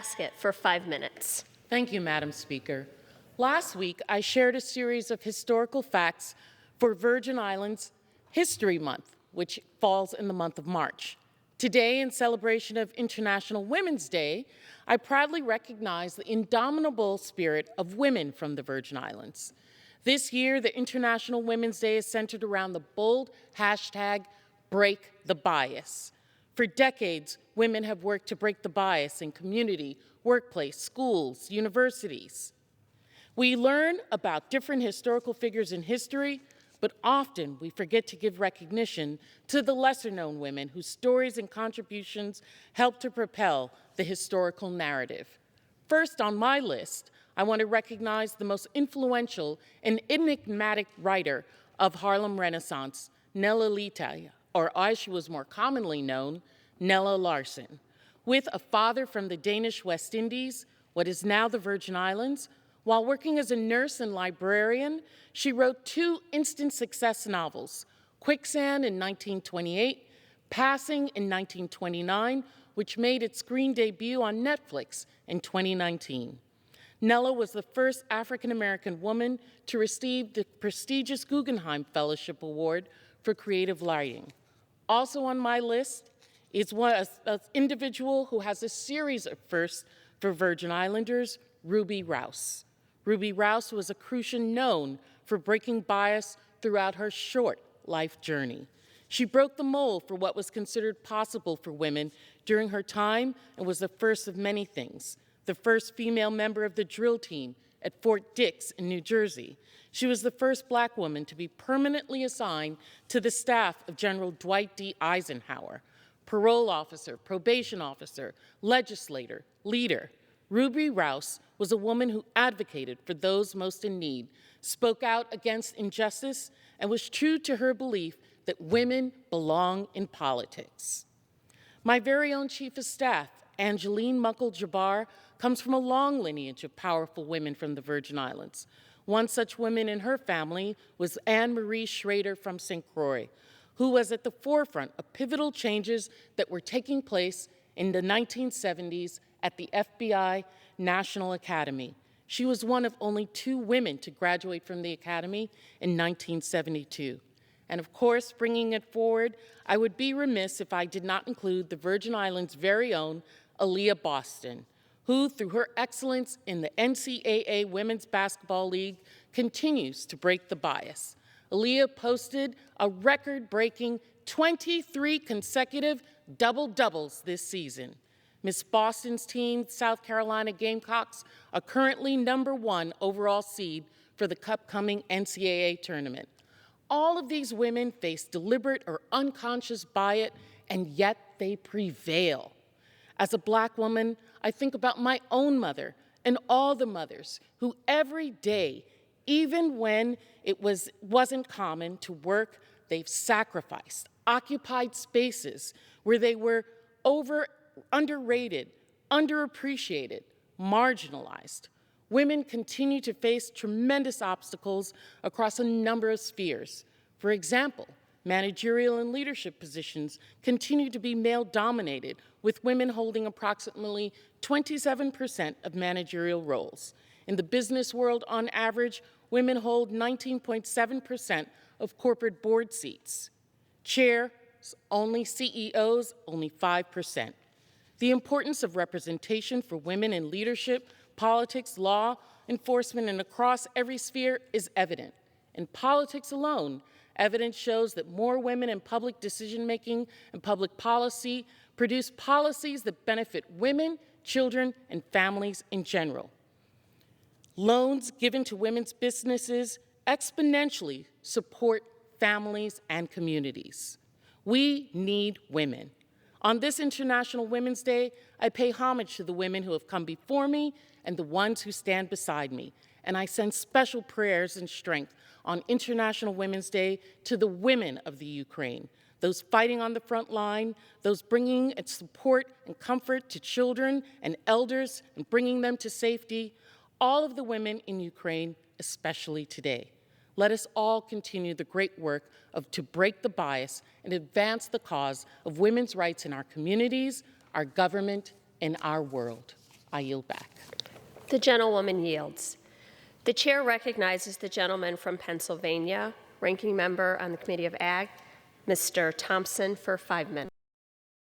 Basket for 5 minutes. Thank you, Madam Speaker. Last week, I shared a series of historical facts for Virgin Islands History Month, which falls in the month of March. Today, in celebration of International Women's Day, I proudly recognize the indomitable spirit of women from the Virgin Islands. This year, the International Women's Day is centered around the bold hashtag, Break the Bias. For decades, women have worked to break the bias in community, workplace, schools, universities. We learn about different historical figures in history, but often we forget to give recognition to the lesser-known women whose stories and contributions help to propel the historical narrative. First on my list, I want to recognize the most influential and enigmatic writer of Harlem Renaissance, Nella Lita, or as she was more commonly known, Nella Larsen. With a father from the Danish West Indies, what is now the Virgin Islands, while working as a nurse and librarian, she wrote 2 instant success novels, Quicksand in 1928, Passing in 1929, which made its screen debut on Netflix in 2019. Nella was the first African-American woman to receive the prestigious Guggenheim Fellowship Award for creative writing. Also on my list is an individual who has a series of firsts for Virgin Islanders, Ruby Rouse. Ruby Rouse was a Crucian known for breaking bias throughout her short life journey. She broke the mold for what was considered possible for women during her time and was the first of many things. The first female member of the drill team at Fort Dix in New Jersey. She was the first Black woman to be permanently assigned to the staff of General Dwight D. Eisenhower. Parole officer, probation officer, legislator, leader. Ruby Rouse was a woman who advocated for those most in need, spoke out against injustice, and was true to her belief that women belong in politics. My very own Chief of Staff, Angeline Muckle-Jabbar, comes from a long lineage of powerful women from the Virgin Islands. One such woman in her family was Anne Marie Schrader from St. Croix, who was at the forefront of pivotal changes that were taking place in the 1970s at the FBI National Academy. She was one of only 2 women to graduate from the Academy in 1972. And of course, bringing it forward, I would be remiss if I did not include the Virgin Islands' very own Aaliyah Boston, who, through her excellence in the NCAA Women's Basketball League, continues to break the bias. Aaliyah posted a record-breaking 23 consecutive double-doubles this season. Miss Boston's team, South Carolina Gamecocks, are currently #1 overall seed for the upcoming NCAA tournament. All of these women face deliberate or unconscious bias, and yet they prevail. As a Black woman, I think about my own mother and all the mothers who every day, even when it wasn't common to work, they've sacrificed, occupied spaces where they were underrated, underappreciated, marginalized. Women continue to face tremendous obstacles across a number of spheres. For example, managerial and leadership positions continue to be male-dominated, with women holding approximately 27% of managerial roles. In the business world, on average, women hold 19.7% of corporate board seats. Chairs, only CEOs, only 5%. The importance of representation for women in leadership, politics, law enforcement, and across every sphere is evident. In politics alone, evidence shows that more women in public decision-making and public policy produce policies that benefit women, children, and families in general. Loans given to women's businesses exponentially support families and communities. We need women. On this International Women's Day, I pay homage to the women who have come before me and the ones who stand beside me. And I send special prayers and strength on International Women's Day to the women of the Ukraine, those fighting on the front line, those bringing support and comfort to children and elders and bringing them to safety, all of the women in Ukraine, especially today. Let us all continue the great work to break the bias and advance the cause of women's rights in our communities, our government, and our world. I yield back. The gentlewoman yields. The chair recognizes the gentleman from Pennsylvania, ranking member on the Committee of Ag, Mr. Thompson, for 5 minutes.